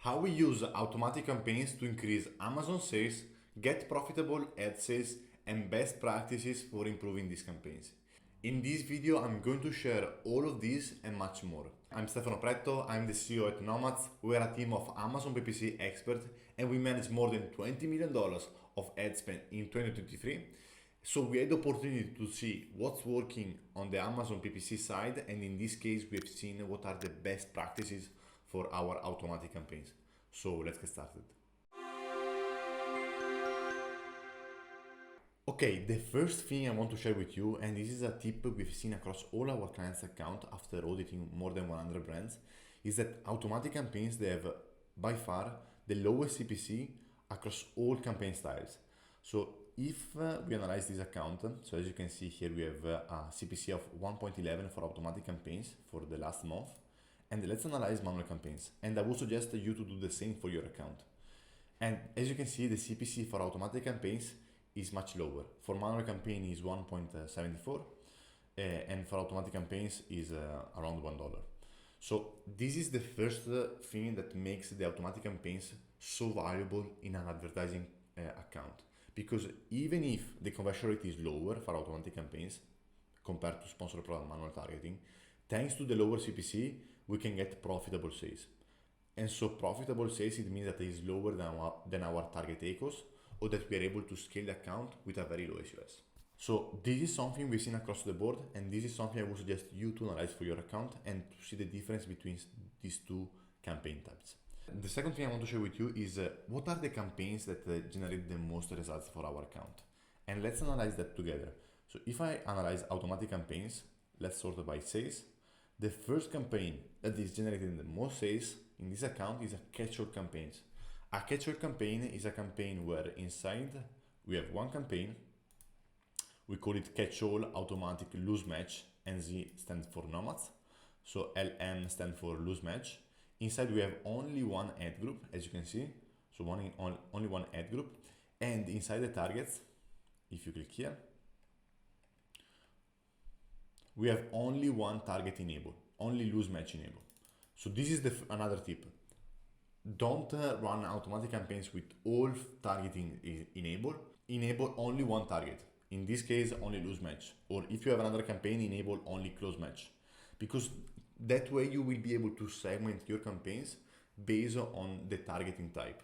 How we use automatic campaigns to increase Amazon sales, get profitable ad sales, and best practices for improving these campaigns. In this video, I'm going to share all of these and much more. I'm Stefano Pretto, I'm the CEO at Nomads. We're a team of Amazon PPC experts and we manage more than $20 million of ad spend in 2023. So we had the opportunity to see what's working on the Amazon PPC side, and in this case, we have seen what are the best practices for our automatic campaigns. So let's get started. Okay, the first thing I want to share with you, and this is a tip we've seen across all our clients' account after auditing more than 100 brands, is that automatic campaigns, they have by far the lowest CPC across all campaign styles. So if we analyze this account, so as you can see here, we have a CPC of 1.11 for automatic campaigns for the last month. And let's analyze manual campaigns. And I would suggest you to do the same for your account. And as you can see, the CPC for automatic campaigns is much lower. For manual campaign is 1.74 and for automatic campaigns is around $1. So this is the first thing that makes the automatic campaigns so valuable in an advertising account. Because even if the conversion rate is lower for automatic campaigns compared to sponsored product manual targeting, thanks to the lower CPC, we can get profitable sales. And so profitable sales, it means that it is lower than our target ACOS, or that we are able to scale the account with a very low SUS. So this is something we've seen across the board, and this is something I would suggest you to analyze for your account and to see the difference between these two campaign types. The second thing I want to share with you is what are the campaigns that generate the most results for our account. And let's analyze that together. So if I analyze automatic campaigns, let's sort by sales. The first campaign that is generating the most sales in this account is a catch-all campaign. A catch-all campaign is a campaign where inside we have one campaign. We call it catch-all automatic lose match. NZ stands for Nomads. So LM stands for lose match. Inside we have only one ad group, as you can see. So only one ad group. And inside the targets, if you click here, we have only one target enabled, only lose match enabled. So this is another tip. Don't run automatic campaigns with all targeting enabled. Enable only one target. In this case, only lose match. Or if you have another campaign, enable only close match. Because that way you will be able to segment your campaigns based on the targeting type.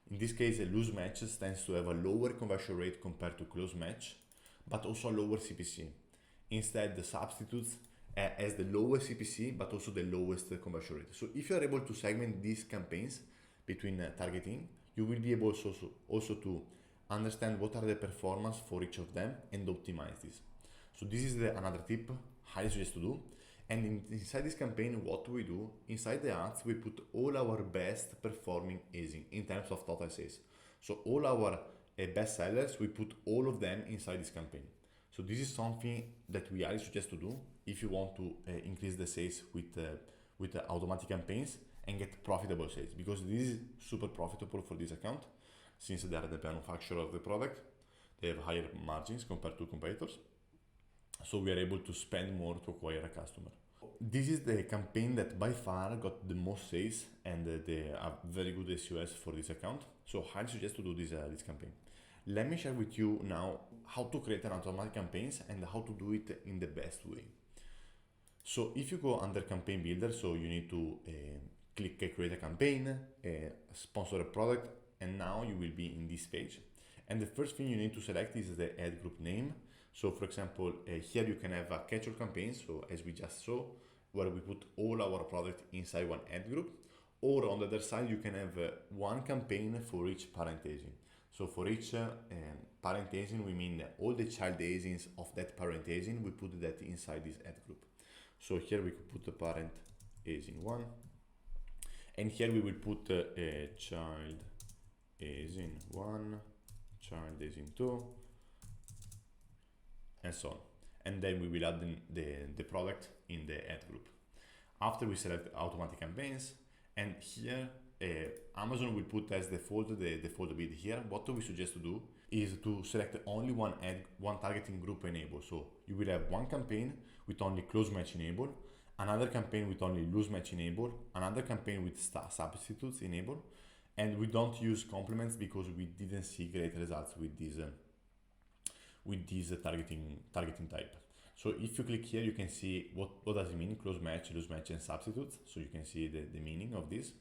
In this case, a lose match tends to have a lower conversion rate compared to close match, but also a lower CPC. Instead, the substitutes has the lowest CPC, but also the lowest conversion rate. So if you are able to segment these campaigns between targeting, you will be able also to understand what are the performance for each of them and optimize this. So this is another tip, highly suggest to do. And inside this campaign, what do we do? Inside the ads, we put all our best performing ASIN in terms of total sales. So all our best sellers, we put all of them inside this campaign. So this is something that we highly suggest to do if you want to increase the sales with automatic campaigns and get profitable sales, because this is super profitable for this account since they are the manufacturer of the product. They have higher margins compared to competitors. So we are able to spend more to acquire a customer. This is the campaign that by far got the most sales and a very good SUS for this account. So I highly suggest to do this campaign. Let me share with you now how to create an automatic campaigns and how to do it in the best way. So if you go under campaign builder, so you need to click create a campaign, sponsor a product, and now you will be in this page. And the first thing you need to select is the ad group name. So for example, here you can have a catch-all campaign, so as we just saw, where we put all our product inside one ad group. Or on the other side, you can have one campaign for each parent ASIN. So for each parent ASIN, we mean all the child ASINs of that parent ASIN, we put that inside this ad group. So here we could put the parent ASIN 1. And here we will put a child ASIN 1, child ASIN 2, and so on. And then we will add the product in the ad group. After we select automatic campaigns, and here Amazon will put as default the default bid here. What we suggest to do is to select only one targeting group enabled. So you will have one campaign with only close match enabled, another campaign with only loose match enabled, another campaign with substitutes enabled, and we don't use complements because we didn't see great results with this targeting type. So if you click here, you can see what does it mean, close match, loose match, and substitutes. So you can see the meaning of this.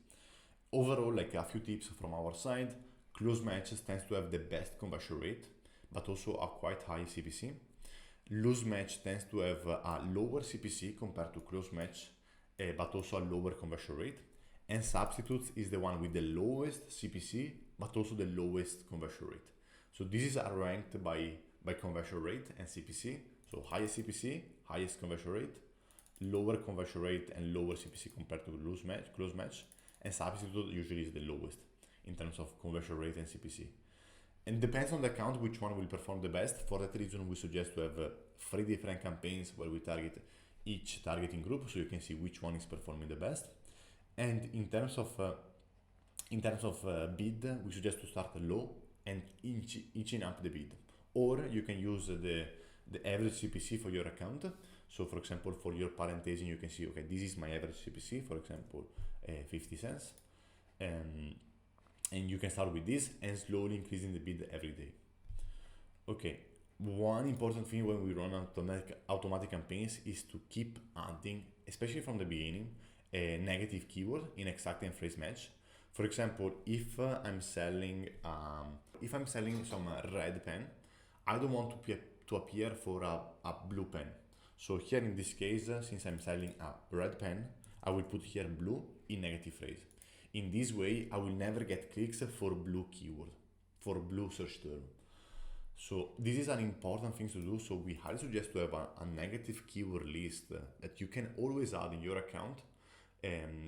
Overall, like a few tips from our side, close matches tends to have the best conversion rate, but also a quite high CPC. Loose match tends to have a lower CPC compared to close match, but also a lower conversion rate. And substitutes is the one with the lowest CPC, but also the lowest conversion rate. So these are ranked by conversion rate and CPC. So highest CPC, highest conversion rate, lower conversion rate and lower CPC compared to loose match, close match, and substitute usually is the lowest in terms of conversion rate and CPC. And depends on the account which one will perform the best. For that reason, we suggest to have 3 different campaigns where we target each targeting group, so you can see which one is performing the best. And in terms of bid, we suggest to start low and inching up the bid. Or you can use the average CPC for your account. So for example, for your parenthesis, you can see, okay, this is my average CPC, for example, 50 cents. And you can start with this and slowly increasing the bid every day. Okay, one important thing when we run automatic campaigns is to keep adding, especially from the beginning, a negative keyword in exact and phrase match. For example, if I'm selling some red pen, I don't want to appear for a blue pen. So here in this case, since I'm selling a red pen, I will put here blue in negative phrase. In this way, I will never get clicks for blue keyword, for blue search term. So this is an important thing to do. So we highly suggest to have a negative keyword list that you can always add in your account.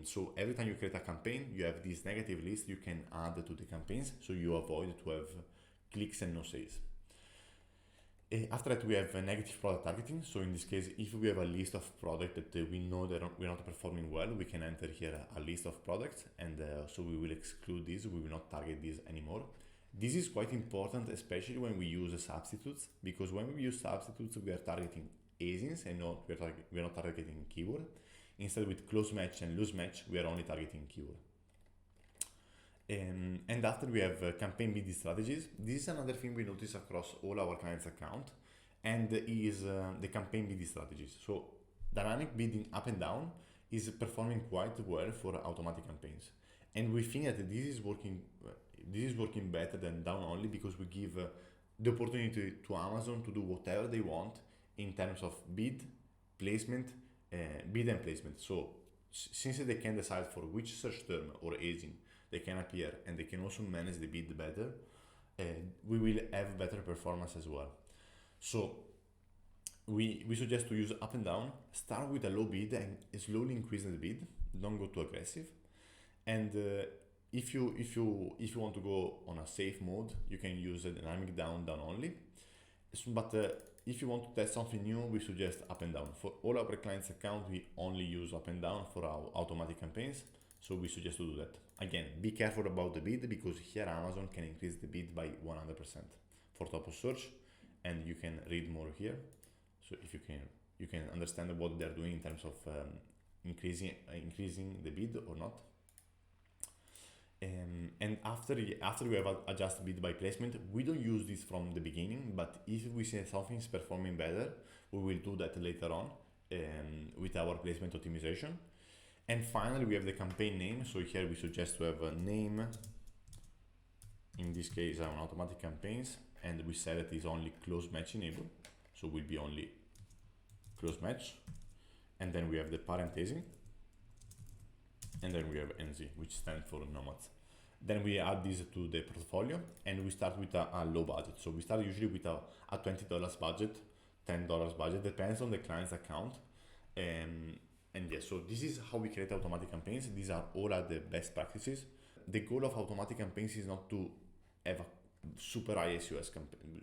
So every time you create a campaign, you have this negative list you can add to the campaigns, so you avoid to have clicks and no sales. After that, we have negative product targeting. So in this case, if we have a list of products that we know that we're not performing well, we can enter here a list of products, and so we will exclude this. We will not target this anymore. This is quite important, especially when we use substitutes, because when we use substitutes, we are targeting ASINs and we are not targeting keyword. Instead, with close match and loose match, we are only targeting keyword. And after we have campaign bidding strategies. This is another thing we notice across all our clients' account, and is the campaign bidding strategies. So dynamic bidding up and down is performing quite well for automatic campaigns, and we think that this is working better than down only, because we give the opportunity to Amazon to do whatever they want in terms of bid and placement. So since they can decide for which search term or ASIN they can appear, and they can also manage the bid better, we will have better performance as well. So we suggest to use up and down. Start with a low bid and slowly increase the bid. Don't go too aggressive. And if you want to go on a safe mode, you can use a dynamic down only. But if you want to test something new, we suggest up and down. For all our clients' account, we only use up and down for our automatic campaigns, so we suggest to do that. Again, be careful about the bid, because here Amazon can increase the bid by 100% for top of search, and you can read more here. So if you can understand what they're doing in terms of increasing the bid or not. And after we have adjusted bid by placement, we don't use this from the beginning, but if we see something is performing better, we will do that later on with our placement optimization. And finally, we have the campaign name. So here we suggest to have a name, in this case on automatic campaigns, and we set it is only close match enabled, so will be only close match. And then we have the parenthesis, and then we have NZ, which stands for nomads. Then we add this to the portfolio, and we start with a low budget. So we start usually with a $20 budget, $10 budget, depends on the client's account. And yes, so this is how we create automatic campaigns. These are all the best practices. The goal of automatic campaigns is not to have a super high SEO campaign,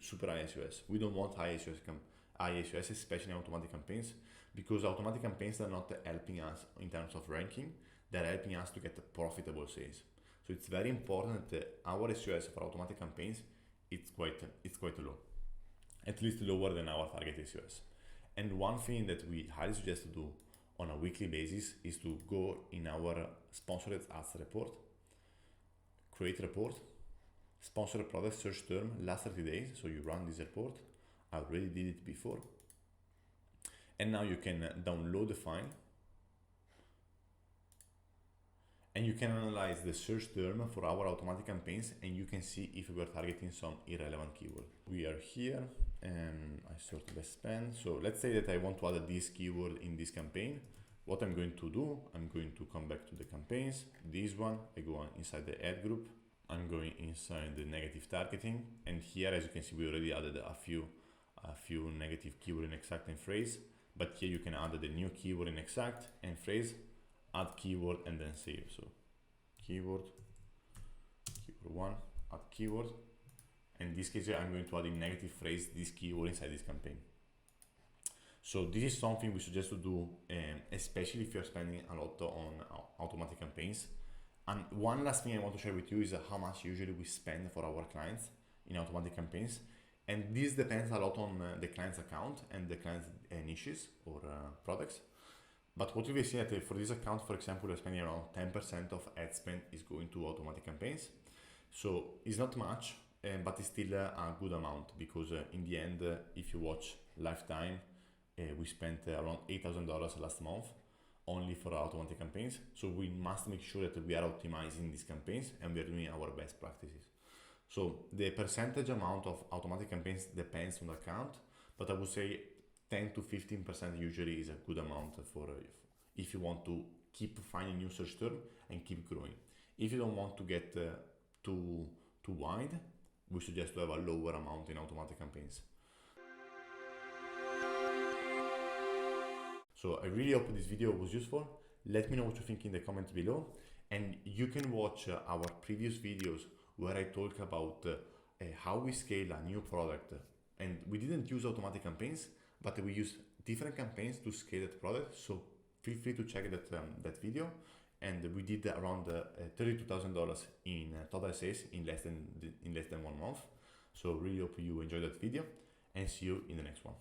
We don't want high SEO, especially in automatic campaigns, because automatic campaigns are not helping us in terms of ranking. They're helping us to get profitable sales. So it's very important that our SEO for automatic campaigns it's quite low, at least lower than our target SEO. And one thing that we highly suggest to do on a weekly basis is to go in our sponsored ads report, create report, sponsored product search term last 30 days. So you run this report. I already did it before. And now you can download the file and you can analyze the search term for our automatic campaigns, and you can see if we are targeting some irrelevant keyword. We are here and I sort by spend. So let's say that I want to add this keyword in this campaign. What I'm going to do, I'm going to come back to the campaigns, this one, I go on inside the ad group, I'm going inside the negative targeting, and here, as you can see, we already added a few negative keyword in exact and phrase, but here you can add the new keyword in exact and phrase, add keyword, and then save. So keyword 1, add keyword. In this case, I'm going to add in negative phrase this keyword inside this campaign. So this is something we suggest to do, especially if you're spending a lot on automatic campaigns. And one last thing I want to share with you is how much usually we spend for our clients in automatic campaigns. And this depends a lot on the client's account and the client's niches or products. But what we see that for this account, for example, we're spending around 10% of ad spend is going to automatic campaigns. So it's not much, but it's still a good amount, because in the end, if you watch lifetime, we spent around $8,000 last month only for automatic campaigns. So we must make sure that we are optimizing these campaigns and we are doing our best practices. So the percentage amount of automatic campaigns depends on the account, but I would say 10 to 15% usually is a good amount for if you want to keep finding new search term and keep growing. If you don't want to get too wide, we suggest to have a lower amount in automatic campaigns. So I really hope this video was useful. Let me know what you think in the comments below, and you can watch our previous videos where I talk about how we scale a new product. And we didn't use automatic campaigns, but we used different campaigns to scale that product. So feel free to check that video. And we did around $32,000 in total sales in less than 1 month. So really hope you enjoyed that video, and see you in the next one.